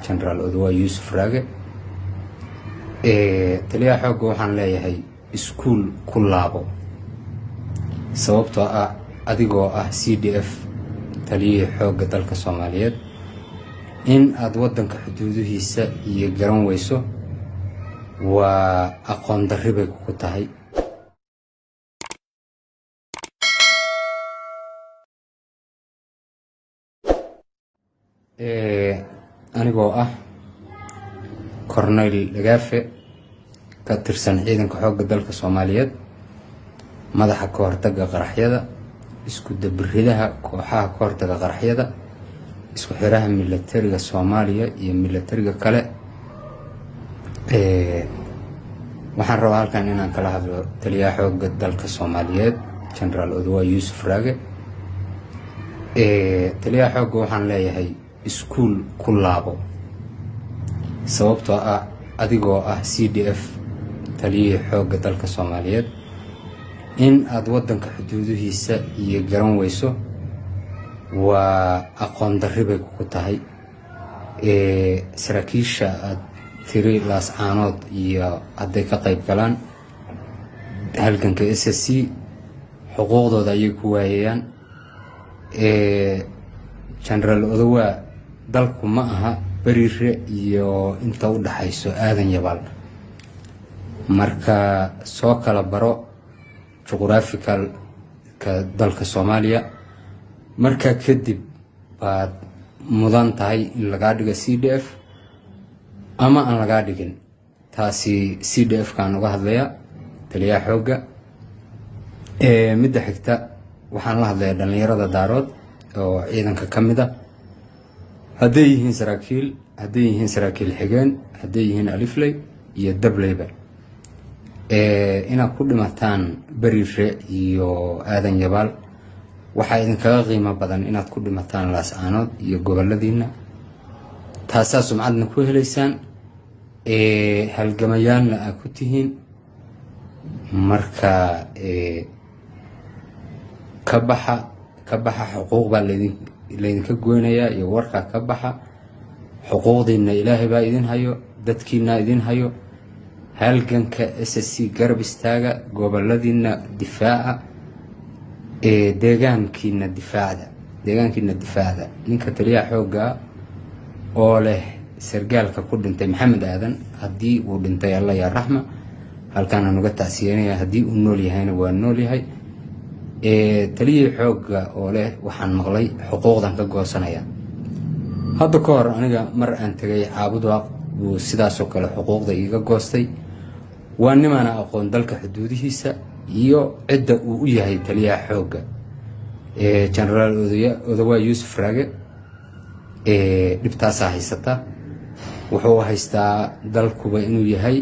General Oduwa Yusuf Raage taliya xoog waxaan leeyahay iskuul ku laabo sababtoo ah adigoo ah CDF taliya xoog dalka Soomaaliyeed in aad wadanka xuduudihiisa iyo garan weyso waa aqoon darri bay ku tahay anigoo ah Cornel Lagaafe ka tirsan ciidanka xoogga dalka Soomaaliyeed madaxa ka hortagga qaraxyada isku dabiridaha kooxaha ka hortagga qaraxyada isku xiraha militariga Soomaaliya iyo militariga kale waxaan rabaa halkan inaan kala hadlo taliyaha xoogga dalka Soomaaliyeed General Oduwa Yusuf Raage taliyaha xoogga waxaan leeyahay iskuul ku laabo sababtoo ah adigoo ah CDF taliya xoogga dalka Soomaaliyeed in aad wadanka xuduudihiisa iyo garan weyso waa aqoon darri bay ku tahay saraakiisha aad tiri laas caanood iyo hadday ka qayb galaan halganka SSC xuquuqdooda ayay ku waayayaan General Oduwa dalku ma aha bariire iyo inta u dhaxayso aadan yabaal marka soo kala baro geographical ka dalka Soomaaliya marka kadib baad mudan tahay in laga dhigo CDF ama aan laga dhigin taasi CDF kan uga hadlaya taliyaha xoogga midda xigta waxaan la hadlayaa dhalinyarada daarood oo ciidanka kamid ah hadday yihiin saraakiil xigeen hadday yihiin alifley iyo dableyba inaad ku dhimataan bariire iyo aadan yabaal waxaa idinkaga qiimo badan inaad ku dhimataan laas caanood iyo goboladiina taasaa sumcadna ku helaysaan halgamayaalna aad ku tihiin marka ka baxa xuquuq baa laydinka goynayaa iyo warkaa ka baxa xuquuqdiina ilaahay baa idin hayo dadkiina idin hayo halganka SSC garab istaaga goboladiina difaaca deegaankiina difaacda ninka taliyaha xoogga oo leh sargaalka ku dhintay Maxamed Aadan haddii uu dhintay Allah ya raxma halkaan aan uga tacsiyeynaya haddii uu nool yahayna waa nool yahay taliyaha xoogga oo leh waxaan maqlay xuquuqdan ka goosanaya hadda ka hor aniga mar aan tagay Caabudwaaq buu sidaas oo kale xuquuqda iga goostay waa nimaana aqoon dalka xuduudihiisa iyo cidda uu u yahay taliyaha xoogga General Oduwa Yusuf Raage dhibtaas haysata wuxuu haystaa dalkuba inuu yahay